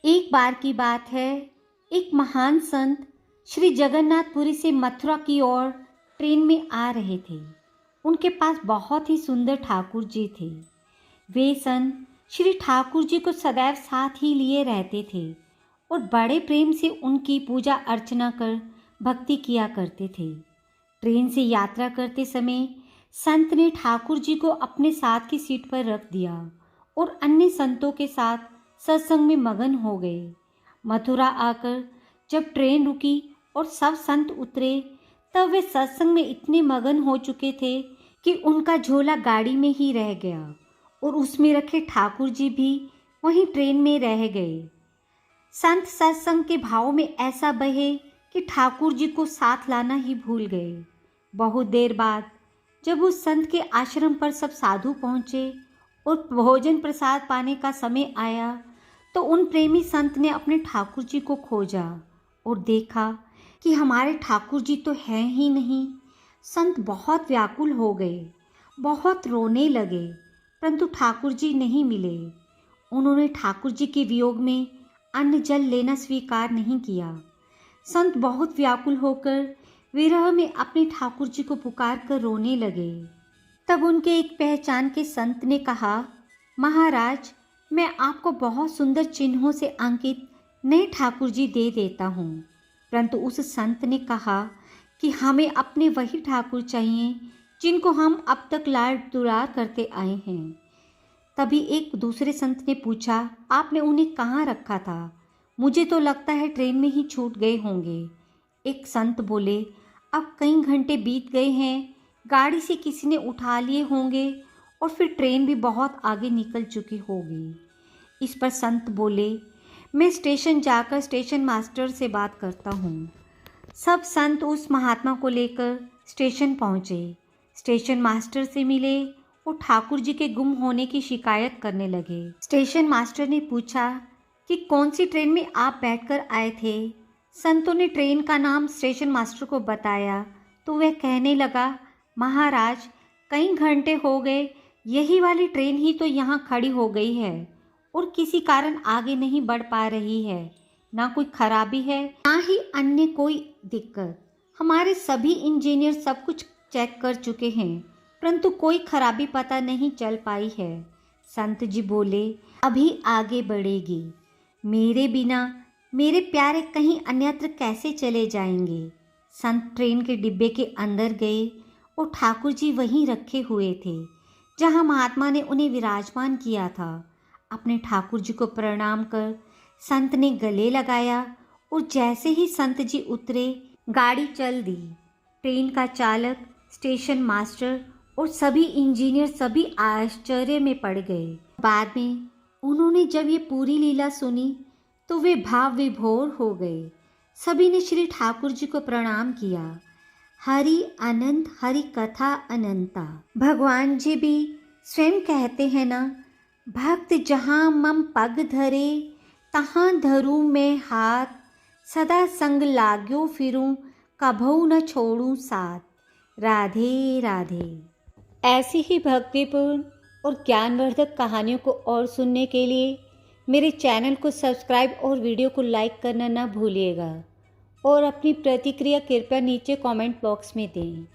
एक बार की बात है, एक महान संत श्री जगन्नाथपुरी से मथुरा की ओर ट्रेन में आ रहे थे। उनके पास बहुत ही सुंदर ठाकुर जी थे। वे संत श्री ठाकुर जी को सदैव साथ ही लिए रहते थे और बड़े प्रेम से उनकी पूजा अर्चना कर भक्ति किया करते थे। ट्रेन से यात्रा करते समय संत ने ठाकुर जी को अपने साथ की सीट पर रख दिया और अन्य संतों के साथ सत्संग में मगन हो गए। मथुरा आकर जब ट्रेन रुकी और सब संत उतरे, तब वे सत्संग में इतने मगन हो चुके थे कि उनका झोला गाड़ी में ही रह गया और उसमें रखे ठाकुर जी भी वहीं ट्रेन में रह गए। संत सत्संग के भाव में ऐसा बहे कि ठाकुर जी को साथ लाना ही भूल गए। बहुत देर बाद जब उस संत के आश्रम पर सब साधु पहुँचे और भोजन प्रसाद पाने का समय आया, तो उन प्रेमी संत ने अपने ठाकुर जी को खोजा और देखा कि हमारे ठाकुर जी तो हैं ही नहीं। संत बहुत व्याकुल हो गए, बहुत रोने लगे, परंतु ठाकुर जी नहीं मिले। उन्होंने ठाकुर जी के वियोग में अन्न जल लेना स्वीकार नहीं किया। संत बहुत व्याकुल होकर विरह में अपने ठाकुर जी को पुकार कर रोने लगे। तब उनके एक पहचान के संत ने कहा, महाराज, मैं आपको बहुत सुंदर चिन्हों से अंकित नए ठाकुर जी दे देता हूँ। परंतु उस संत ने कहा कि हमें अपने वही ठाकुर चाहिए जिनको हम अब तक लाड दुलार करते आए हैं। तभी एक दूसरे संत ने पूछा, आपने उन्हें कहाँ रखा था? मुझे तो लगता है ट्रेन में ही छूट गए होंगे। एक संत बोले, अब कई घंटे बीत गए हैं, गाड़ी से किसी ने उठा लिए होंगे और फिर ट्रेन भी बहुत आगे निकल चुकी होगी। इस पर संत बोले, मैं स्टेशन जाकर स्टेशन मास्टर से बात करता हूँ। सब संत उस महात्मा को लेकर स्टेशन पहुँचे। स्टेशन मास्टर से मिले और ठाकुर जी के गुम होने की शिकायत करने लगे। स्टेशन मास्टर ने पूछा कि कौन सी ट्रेन में आप बैठकर आए थे? संतों ने ट्रेन का नाम स्टेशन मास्टर को बताया तो वह कहने लगा, महाराज, कई घंटे हो गए, यही वाली ट्रेन ही तो यहाँ खड़ी हो गई है और किसी कारण आगे नहीं बढ़ पा रही है। ना कोई खराबी है, ना ही अन्य कोई दिक्कत। हमारे सभी इंजीनियर सब कुछ चेक कर चुके हैं, परंतु कोई खराबी पता नहीं चल पाई है। संत जी बोले, अभी आगे बढ़ेगी। मेरे बिना मेरे प्यारे कहीं अन्यत्र कैसे चले जाएंगे? संत ट्रेन के डिब्बे के अंदर गए और ठाकुर जी वहीं रखे हुए थे जहां महात्मा ने उन्हें विराजमान किया था। अपने ठाकुर जी को प्रणाम कर संत ने गले लगाया और जैसे ही संत जी उतरे, गाड़ी चल दी। ट्रेन का चालक, स्टेशन मास्टर और सभी इंजीनियर सभी आश्चर्य में पड़ गए। बाद में उन्होंने जब ये पूरी लीला सुनी तो वे भाव विभोर हो गए। सभी ने श्री ठाकुर जी को प्रणाम किया। हरि अनंत, हरि कथा अनंता। भगवान जी भी स्वयं कहते हैं ना, भक्त जहाँ मम पग धरे, तहाँ धरूं मैं हाथ, सदा संग लाग्यो फिरूं, कभू न छोड़ूं साथ। राधे राधे। ऐसी ही भक्तिपूर्ण और ज्ञानवर्धक कहानियों को और सुनने के लिए मेरे चैनल को सब्सक्राइब और वीडियो को लाइक करना ना भूलिएगा और अपनी प्रतिक्रिया कृपया नीचे कमेंट बॉक्स में दें।